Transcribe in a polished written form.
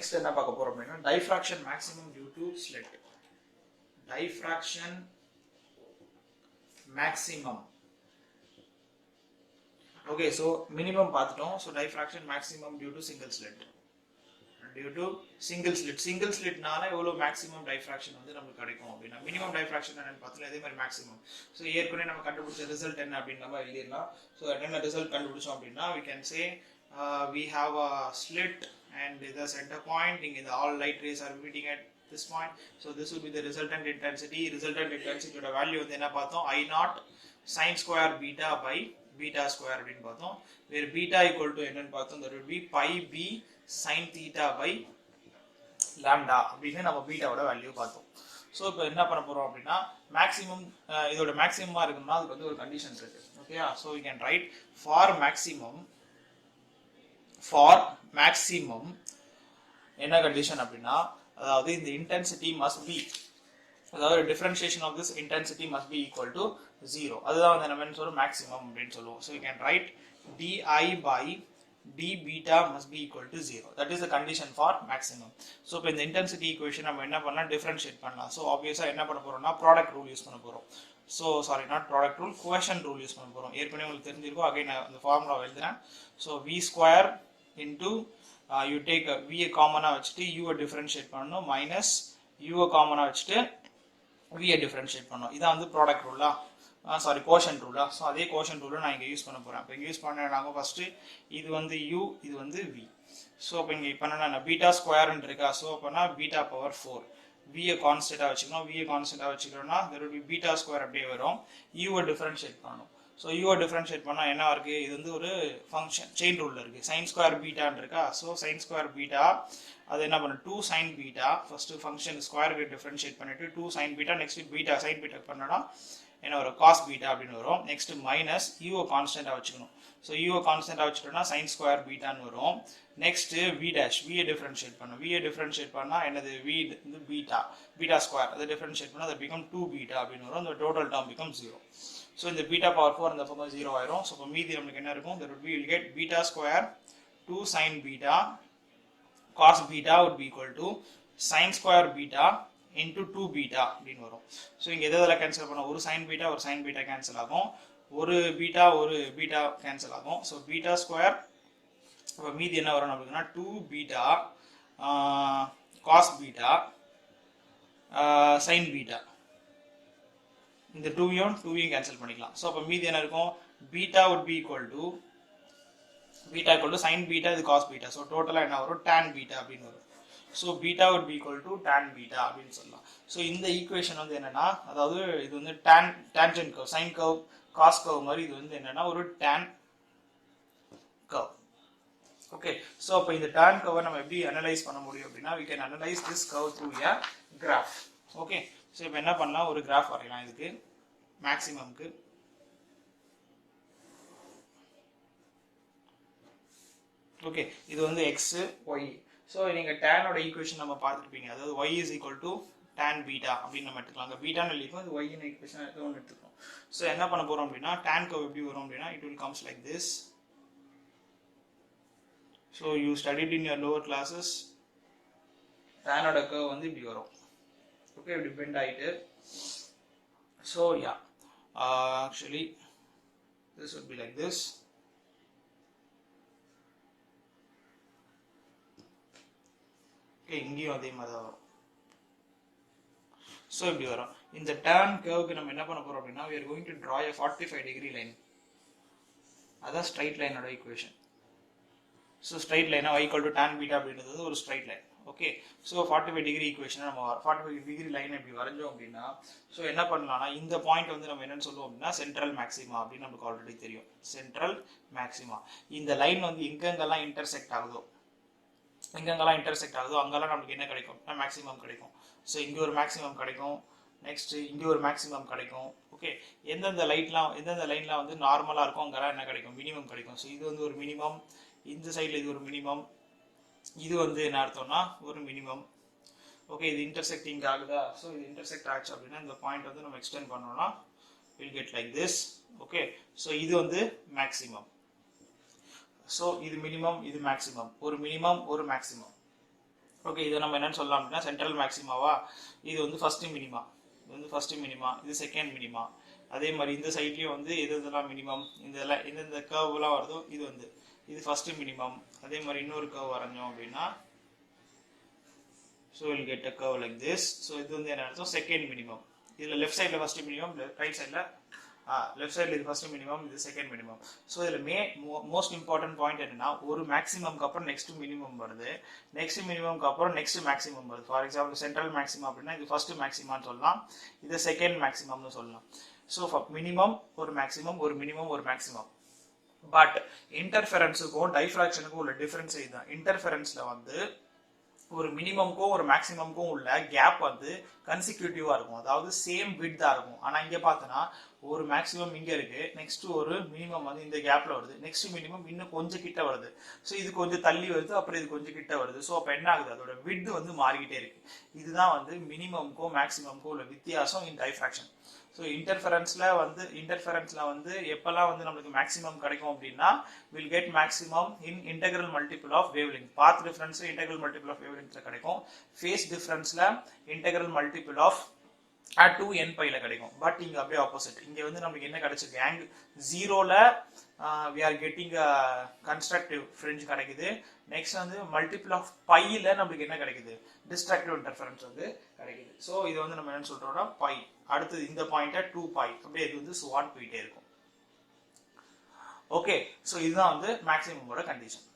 next என்ன பார்க்க போறோம் அப்படின்னா diffraction maximum due to slit. Diffraction maximum. Okay, so minimum பார்த்துட்டோம். So diffraction maximum due to single slit. Due to single slit நால எவ்வளவு maximum diffraction வந்து நமக்கு கிடைக்கும் அப்படினா minimum diffraction என்னன்னு பார்த்தா அதே மாதிரி maximum. So ஏற்கனவே நம்ம கண்டுபிடிச்ச ரிசல்ட் என்ன அப்படினா நம்ம எழுதிரலாம். So என்ன ரிசல்ட் கண்டுபிடிச்சோம் அப்படினா we can say we have a slit and the center point in the all light rays are meeting at this point. So this will be the resultant intensity. Resultant intensity oda value வந்து என்ன பார்த்தோம் I0 sin square beta by beta square அப்படினு பார்த்தோம். where beta equal to என்னன்னு பார்த்தோம் that would be pi b sin theta by lambda அப்படினு நம்ம பீட்டாவோட value பார்த்தோம். சோ இப்போ என்ன பண்ண போறோம் அப்படினா மேக்ஸिमम இதோட மேக்ஸिमமா இருக்குன்னா அதுக்கு வந்து ஒரு கண்டிஷன் இருக்கு. ஓகேயா? So we can write for maximum என்ன கண்டிஷன் அப்படினா அதாவது இந்த intensity must be அதாவது differentiation of this intensity must be equal to 0. அதுதான் வந்து நம்ம என்ன சொல்றோம் maximum அப்படினு சொல்லுவோம். So we can write di by d beta must be equal to 0. That is the condition for maximum. So இப்போ இந்த intensity equation நம்ம என்ன பண்ணலாம் differentiate பண்ணலாம். So obviously என்ன பண்ண போறோம்னா product rule யூஸ் பண்ண போறோம். So sorry, not product rule, quotient rule use பண்ண போறோம். ஏற்கனவே உங்களுக்கு தெரிஞ்சிருக்கும். again நான் அந்த ஃபார்முலா எழுதுறேன். So v square into you take v காமனா வச்சிட்டு u differentiate பண்ணனும் minus u காமனா வச்சிட்டு v differentiate பண்ணனும். இதான் வந்து product rule. sorry, quotient rule. So அதே quotient rule நான் இங்க யூஸ் பண்ண போறேன். இப்போ இங்க யூஸ் பண்ணேனாங்க ஃபர்ஸ்ட் இது வந்து u, இது வந்து v. சோ இப்போ இங்க பண்ணனா பீட்டா ஸ்கொயர் ன்னு இருக்கா. சோ அப்பனா பீட்டா பவர் 4. v ய கான்ஸ்டன்ட்டா வச்சுக்கணும். v ய கான்ஸ்டன்ட்டா வச்சுக்கிறோம்னா there will be beta square அப்படியே வரும். u வை டிஃபரன்ஷியேட் பண்ணனும். சோ u வை டிஃபரன்ஷியேட் பண்ணா என்ன இருக்கு? இது வந்து ஒரு ஃபங்க்ஷன் செயின் ரூல்ல இருக்கு. sin square beta ன்னு இருக்கா. சோ sin square beta அது என்ன பண்ணு 2 sin beta first function square க்கு டிஃபரன்ஷியேட் பண்ணிட்டு 2 sin beta next beta sin beta பண்ணனா என்ன வரும்? cos beta அப்படினு வரும். நெக்ஸ்ட் மைனஸ் u வை கான்ஸ்டன்ட்டா வச்சுக்கணும். சோ u வை கான்ஸ்டன்ட்டா வச்சிட்டோம்னா sin square beta ன்னு வரும். நெக்ஸ்ட் v dash v யை டிஃபரன்ஷியேட் பண்ணனும். v யை டிஃபரன்ஷியேட் பண்ணா என்னது? v வந்து beta square அதை டிஃபரன்ஷியேட் பண்ணா அது become 2 beta அப்படினு வரும். the total term becomes 0. so இந்த beta power 4 அந்த பக்கம் 0 ஆயிரும். சோ அப்ப மீதி நமக்கு என்ன இருக்கும்? that would be we'll get beta square 2 sin beta cos beta would be equal to sin square beta into 2 beta அப்படினு வரும். சோ இங்க எதெல்லாம் கேன்சல் பண்ணா ஒரு sin beta கேன்சல் ஆகும். ஒரு beta கேன்சல் ஆகும். சோ beta square அப்ப மீதி என்ன வரும் அப்படினா 2 beta cos beta sin beta. இந்த 2 யும் கேன்சல் பண்ணிக்கலாம். சோ அப்ப மீதி என்ன இருக்கும்? beta would be equal to sin beta இது cos beta. சோ டோட்டலா என்ன வரும்? tan beta அப்படினு வரும். So beta would be equal to tan beta அப்படினு சொல்லலாம். So இந்த ஈக்குவேஷன் வந்து என்னன்னா அதாவது இது வந்து tangent curve, sin curve, cos curve மாதிரி இது வந்து என்னன்னா ஒரு tan curve. Okay, so அப்ப இந்த tan curve நம்ம எப்படி அனலைஸ் பண்ண முடியும் அப்படினா we can analyze this curve through a graph. Okay, so இப்போ என்ன பண்ணலாம்? ஒரு graph வரையலாம் இதுக்கு மேக்ஸिमம்க்கு. ஓகே, இது வந்து x y. சோ நீங்க tan ஓட ஈக்குவேஷன் நம்ம பார்த்திருப்பீங்க. அதாவது y is equal to tan beta அப்படி நம்ம எடுத்துக்கலாம். அங்க பீட்டா ன்னு எழுதிருக்கோம். இது y ன் ஈக்குவேஷன் எடுத்து எடுத்துக்கிறோம். சோ என்ன பண்ண போறோம் அப்படினா tan curve எப்படி வரும் அப்படினா it will comes like this. So you studied in your lower classes tan ஓட curve வந்து இப்படி வரும். ஓகே, இப்படி பெண்ட் ஆயிட்டு. So yeah, actually this would be like this. இங்கேயும் அதே மாதிரி தான் வரும். ஸோ இப்படி வரும். இந்த tan curve நம்ம என்ன பண்ண போறோம் அப்படின்னா we are going to draw a 45-degree line. அதான் ஸ்ட்ரைட் லைனோட ஈக்குவேஷன். ஸோ ஸ்ட்ரைட் லைனா y equal to tan beta அப்படின்றது ஒரு straight line. Okay, so 45-degree equation நம்ம 45-degree லைன் இப்படி வரைஞ்சோம் அப்படின்னா ஸோ என்ன பண்ணலாம்னா இந்த பாயிண்ட் வந்து நம்ம என்னன்னு சொல்லுவோம் அப்படின்னா சென்ட்ரல் மேக்ஸிமா அப்படின்னு நமக்கு ஆல்ரெடி தெரியும். சென்ட்ரல் மேக்ஸிமா இந்த லைன் வந்து எங்கெங்கெல்லாம் இன்டர்செக்ட் ஆகுதோ அங்கெல்லாம் நமக்கு என்ன கிடைக்கும்? மேக்ஸிமம் கிடைக்கும். ஸோ இங்கே ஒரு மேக்ஸிமம் கிடைக்கும். நெக்ஸ்ட் இங்கே ஒரு மேக்ஸிமம் கிடைக்கும். ஓகே, எந்தெந்த லைன்லாம் வந்து நார்மலாக இருக்கும் அங்கெல்லாம் என்ன கிடைக்கும்? மினிமம் கிடைக்கும். ஸோ இது வந்து ஒரு மினிமம். இந்த சைடில் இது ஒரு மினிமம். இது வந்து என்ன அர்த்தம்னா ஒரு மினிமம். ஓகே, இது இன்டர்செக்டிங் ஆகுதா? ஸோ இது இன்டர்செக்ட் ஆச்சு அப்படின்னா இந்த பாயிண்ட் வந்து நம்ம எக்ஸ்டெண்ட் பண்ணோம்னா will get like this. Okay, so இது வந்து மேக்ஸிமம். ஸோ இது மினிமம், இது மேக்ஸிமம். ஒரு மினிமம், ஒரு மேக்ஸிமம். ஓகே, இதை நம்ம என்னன்னு சொல்லலாம் அப்படின்னா சென்ட்ரல் மேக்ஸிமாவா, இது வந்து ஃபர்ஸ்ட் மினிமா, இது வந்து ஃபர்ஸ்ட் மினிமா, இது செகண்ட் மினிமா. அதே மாதிரி இந்த சைட்லயும் வந்து எதெல்லாம் மினிமம், இந்த எந்தெந்த கர்வ்லாம் வருதோ இது வந்து இது ஃபர்ஸ்ட் மினிமம். அதே மாதிரி இன்னொரு கர்வ் வரைஞ்சோம் அப்படின்னா so will get a curve like this. So இது வந்து என்ன அர்த்தம், செகண்ட் மினிமம். இதில் லெஃப்ட் சைடில் ஃபர்ஸ்ட் மினிமம், ரைட் சைடில் லெஃப்ட் சைடில் இது ஃபர்ஸ்ட் மினிமம், இது செகண்ட் மினிமம். ஸோ இதில் மோஸ்ட் இம்பார்ட்டன்ட் பாயிண்ட் என்னன்னா, ஒரு மேக்ஸிமம்க்கு அப்புறம் நெக்ஸ்ட் மினிமம் வருது, நெக்ஸ்ட் மினிமம்க்கு அப்புறம் நெக்ஸ்ட் மேக்ஸிமம் வருது. ஃபார் எக்ஸாம்பிள் சென்ட்ரல் மேக்ஸிமம் அப்படின்னா இது ஃபர்ஸ்ட் மேக்ஸிமான்னு சொல்லலாம், இது செகண்ட் மேக்ஸிமம்னு சொல்லலாம். ஸோ மினிமம் ஒரு மேக்ஸிமம், ஒரு மினிமம் ஒரு மேக்ஸிமம். பட் இன்டர்ஃபெரன்ஸுக்கும் டைஃப்ராக்ஷனுக்கும் உள்ள டிஃபரன்ஸ் இதுதான். இன்டர்ஃபெரன்ஸ்ல வந்து ஒரு மினிமம்க்கும் ஒரு மேக்ஸிமம்க்கும் உள்ள கேப் வந்து கன்சிக்யூட்டிவா இருக்கும், அதாவது சேம் விட்தா இருக்கும். ஆனா இங்க பார்த்தோன்னா ஒரு மேக்ஸிமம் இங்க இருக்கு, நெக்ஸ்ட் ஒரு மினிமம் வந்து இந்த கேப்ல வருது, நெக்ஸ்ட் மினிமம் இன்னும் கொஞ்சம் கிட்ட வருது, ஸோ இது கொஞ்சம் தள்ளி வருது, அப்புறம் இது கொஞ்சம் கிட்ட வருது. ஸோ அப்போ என்ன ஆகுது, அதோட விட்த் வந்து மாறிக்கிட்டே இருக்கு. இதுதான் வந்து மினிமம்க்கும் மேக்ஸிமம்க்கும் உள்ள வித்தியாசம் இன் டைஃப்ராக்ஷன். ஸோ இன்டர்ஃபெரன்ஸ்ல வந்து எப்பெல்லாம் வந்து நம்மளுக்கு மேக்ஸிமம் கிடைக்கும் அப்படின்னா, will get maximum in integral multiple of wavelength. Path difference integral multiple of வேவ்லெங்த்ல கிடைக்கும், ஃபேஸ் டிஃபரன்ஸ்ல இன்டெகிரல் மல்டிபிள் ஆஃப் 2n பைல கிடைக்கும். பட் இங்க அப்படியே ஆப்போசிட், இங்க வந்து நமக்கு என்ன கிடைச்சிருக்கு, ஆங்கிள் ஜீரோல we are getting a constructive fringe கிடைக்குது. நெக்ஸ்ட் வந்து மல்டிபிள் ஆஃப் பைல நம்மளுக்கு என்ன கிடைக்குது, டிஸ்ட்ரக்டிவ் இன்டர்ஃபரன்ஸ் வந்து கிடைக்குது. ஸோ இது வந்து நம்ம என்ன சொல்றோம்னா பை, அடுத்தது இந்த பாயிண்ட 2 பை, அப்படியே இது வந்து ஸ்வாட் போயிட்டே இருக்கும். ஓகே, ஸோ இதுதான் வந்து மேக்ஸிமமோட கண்டிஷன்.